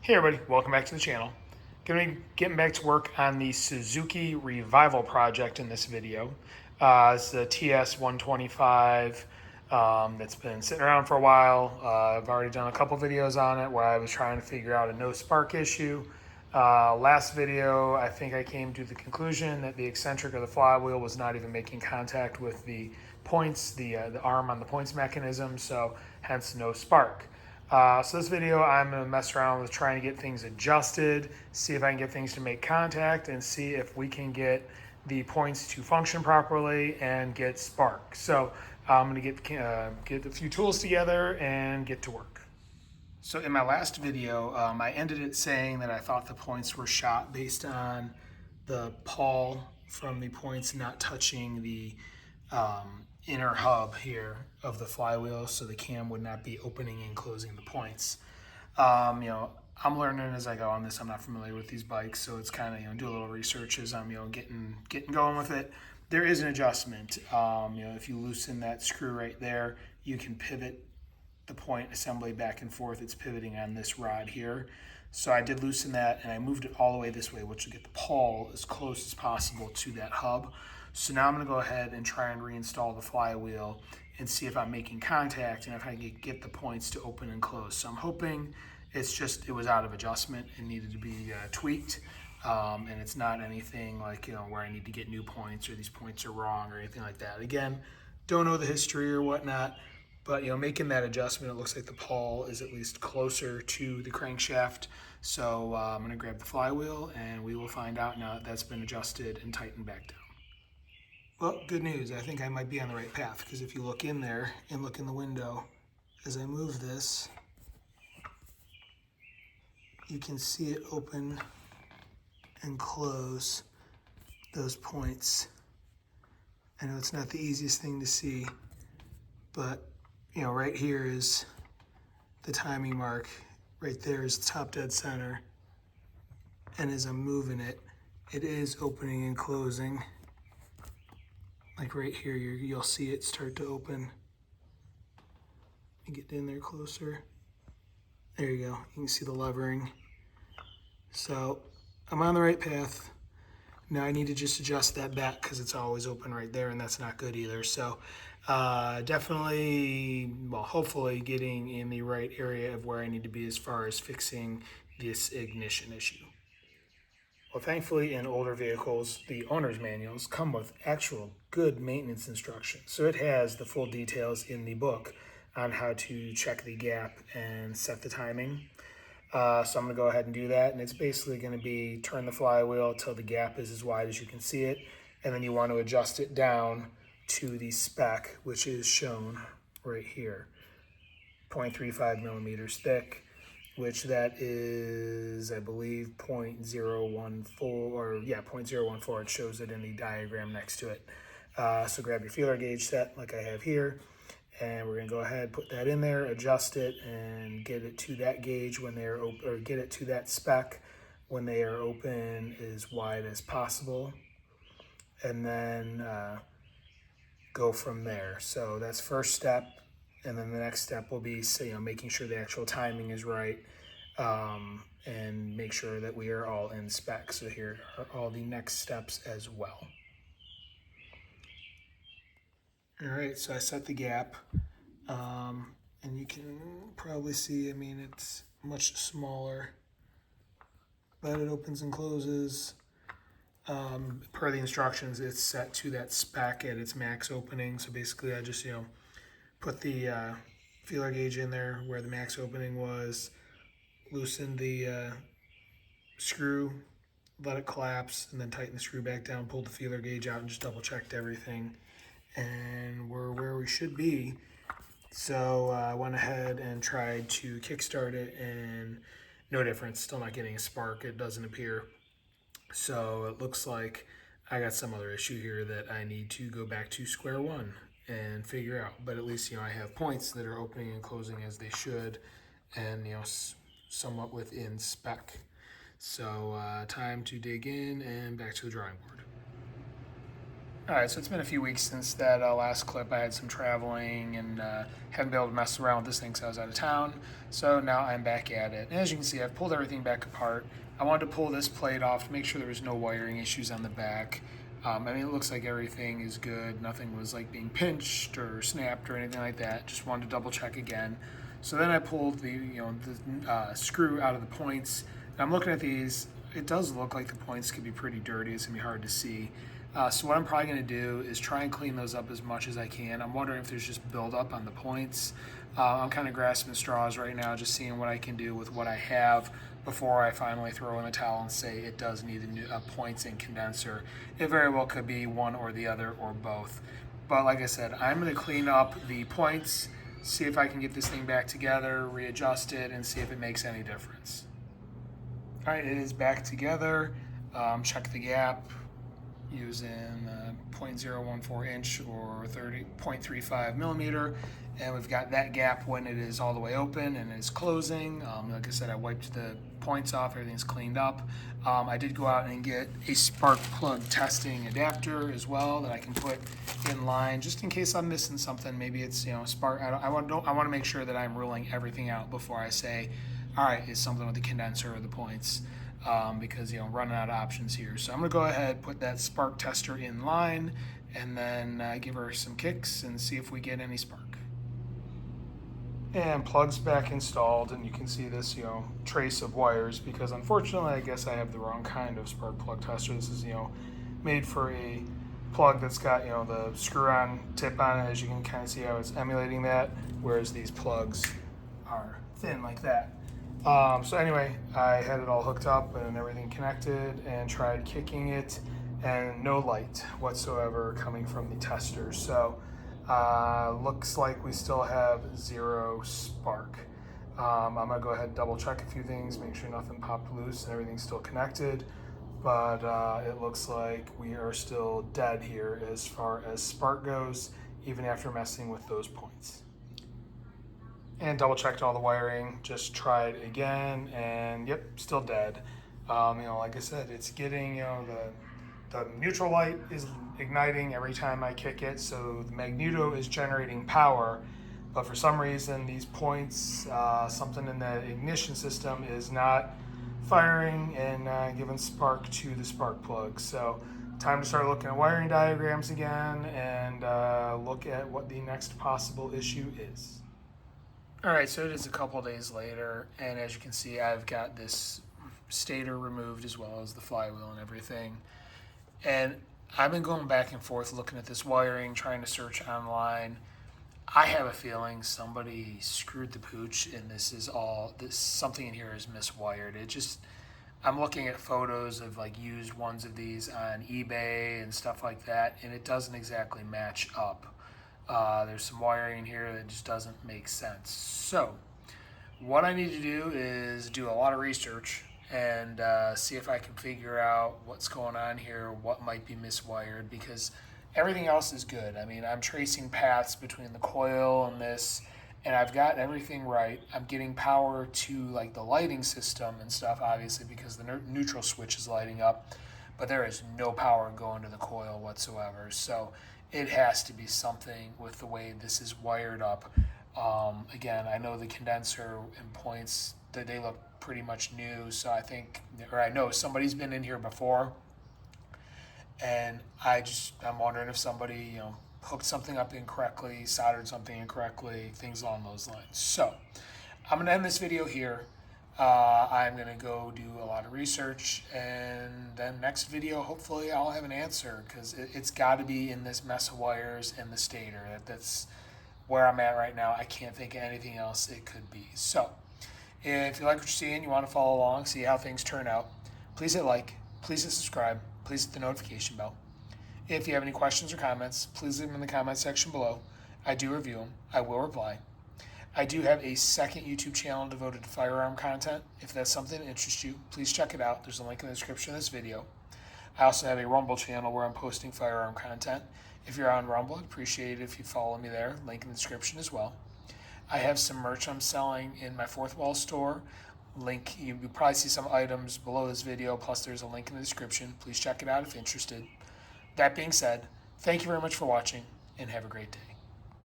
Hey everybody, welcome back to the channel. Going to be getting back to work on the Suzuki Revival project in this video. It's the TS125 that's been sitting around for a while. I've already done a couple videos on it where I was trying to figure out a no spark issue. Last video, I think I came to the conclusion that the eccentric of the flywheel was not even making contact with the points, the arm on the points mechanism, so hence no spark. So this video, I'm going to mess around with trying to get things adjusted, see if I can get things to make contact, and see if we can get the points to function properly and get spark. So I'm going to get a few tools together and get to work. So in my last video, I ended it saying that I thought the points were shot based on the pawl from the points not touching the inner hub here of the flywheel, so the cam would not be opening and closing the points. I'm learning as I go on this. I'm not familiar with these bikes, so it's kind of do a little research as I'm getting going with it. There is an adjustment. If you loosen that screw right there, you can pivot the point assembly back and forth. It's pivoting on this rod here. So I did loosen that and I moved it all the way this way, which will get the pawl as close as possible to that hub. So now I'm going to go ahead and try and reinstall the flywheel and see if I'm making contact and if I can get the points to open and close. So I'm hoping it was out of adjustment and needed to be tweaked. And it's not anything like, where I need to get new points or these points are wrong or anything like that. Again, don't know the history or whatnot, but making that adjustment, it looks like the pawl is at least closer to the crankshaft. So I'm gonna grab the flywheel and we will find out now that that's been adjusted and tightened back down. Well, good news, I think I might be on the right path, because if you look in there and look in the window, as I move this, you can see it open and close those points. I know it's not the easiest thing to see, but right here is the timing mark. Right there is the top dead center. And as I'm moving it, it is opening and closing. Like right here, you'll see it start to open. Let me get in there closer. There you go. You can see the levering. So I'm on the right path. Now I need to just adjust that back because it's always open right there, and that's not good either. So definitely, well, hopefully getting in the right area of where I need to be as far as fixing this ignition issue. Well, thankfully in older vehicles, the owner's manuals come with actual good maintenance instructions. So it has the full details in the book on how to check the gap and set the timing. So I'm gonna go ahead and do that. And it's basically gonna be turn the flywheel till the gap is as wide as you can see it. And then you want to adjust it down to the spec, which is shown right here. 0.35 millimeters thick, which that is, I believe, 0.014, or yeah, 0.014. It shows it in the diagram next to it. So grab your feeler gauge set like I have here, and we're gonna go ahead, put that in there, adjust it, and get it to that gauge when they're open, or get it to that spec when they are open as wide as possible, and then go from there. So that's first step, and then the next step will be making sure the actual timing is right, and make sure that we are all in spec. So here are all the next steps as well. All right, so I set the gap, and you can probably see, it's much smaller, but it opens and closes. Per the instructions, it's set to that spec at its max opening. So basically I just, put the feeler gauge in there where the max opening was, loosen the screw, let it collapse, and then tighten the screw back down, pulled the feeler gauge out, and just double checked everything. And we're where we should be. So I went ahead and tried to kickstart it, and no difference, still not getting a spark. It doesn't appear. So it looks like I got some other issue here that I need to go back to square one and figure out. But at least, I have points that are opening and closing as they should, and, somewhat within spec. So time to dig in and back to the drawing board. All right, so it's been a few weeks since that last clip. I had some traveling and haven't been able to mess around with this thing because I was out of town. So now I'm back at it. And as you can see, I've pulled everything back apart. I wanted to pull this plate off to make sure there was no wiring issues on the back. I mean, it looks like everything is good. Nothing was like being pinched or snapped or anything like that. Just wanted to double check again. So then I pulled the screw out of the points. And I'm looking at these. It does look like the points could be pretty dirty. It's gonna be hard to see. So what I'm probably going to do is try and clean those up as much as I can. I'm wondering if there's just buildup on the points. I'm kind of grasping straws right now, just seeing what I can do with what I have before I finally throw in the towel and say it does need points and condenser. It very well could be one or the other or both. But like I said, I'm going to clean up the points, see if I can get this thing back together, readjust it, and see if it makes any difference. All right, it is back together. Check the gap using 0.014 inch or 0.35 millimeter, and we've got that gap when it is all the way open and is closing. Like I said, I wiped the points off, everything's cleaned up. I did go out and get a spark plug testing adapter as well that I can put in line just in case I'm missing something. Maybe it's spark. I want to make sure that I'm ruling everything out before I say, all right, it's something with the condenser or the points. Because running out of options here. So I'm gonna go ahead, put that spark tester in line, and then give her some kicks and see if we get any spark. And plugs back installed, and you can see this trace of wires because unfortunately I guess I have the wrong kind of spark plug tester. This is made for a plug that's got the screw-on tip on it, as you can kind of see how it's emulating that, whereas these plugs are thin like that. So anyway, I had it all hooked up and everything connected and tried kicking it, and no light whatsoever coming from the tester. So looks like we still have zero spark. I'm gonna go ahead and double check a few things, make sure nothing popped loose and everything's still connected. But it looks like we are still dead here as far as spark goes, even after messing with those points. And double checked all the wiring, just tried again, and yep, still dead. Like I said, it's getting, the neutral light is igniting every time I kick it, so the magneto is generating power, but for some reason these points, something in the ignition system is not firing and giving spark to the spark plug. So time to start looking at wiring diagrams again and look at what the next possible issue is. All right, so it is a couple days later, and as you can see, I've got this stator removed as well as the flywheel and everything. And I've been going back and forth looking at this wiring, trying to search online. I have a feeling somebody screwed the pooch, and something in here is miswired. I'm looking at photos of like used ones of these on eBay and stuff like that, and it doesn't exactly match up. There's some wiring in here that just doesn't make sense. So what I need to do is do a lot of research and see if I can figure out what's going on here, what might be miswired, because everything else is good. I mean, I'm tracing paths between the coil and this, and I've got everything right. I'm getting power to like the lighting system and stuff, obviously, because the neutral switch is lighting up, but there is no power going to the coil whatsoever. So it has to be something with the way this is wired up. Again, I know the condenser and points, that they look pretty much new, so I know somebody's been in here before, and I'm wondering if somebody hooked something up incorrectly, soldered something incorrectly, things along those lines. So I'm gonna end this video here. I'm gonna go do a lot of research, and then next video, hopefully I'll have an answer, because it's gotta be in this mess of wires and the stator. That's where I'm at right now. I can't think of anything else it could be. So if you like what you're seeing, you wanna follow along, see how things turn out, please hit like, please hit subscribe, please hit the notification bell. If you have any questions or comments, please leave them in the comment section below. I do review them, I will reply. I do have a second YouTube channel devoted to firearm content. If that's something that interests you, please check it out. There's a link in the description of this video. I also have a Rumble channel where I'm posting firearm content. If you're on Rumble, I'd appreciate it if you follow me there. Link in the description as well. I have some merch I'm selling in my Fourth Wall store. Link, you'll probably see some items below this video, plus there's a link in the description. Please check it out if interested. That being said, Thank you very much for watching, and have a great day.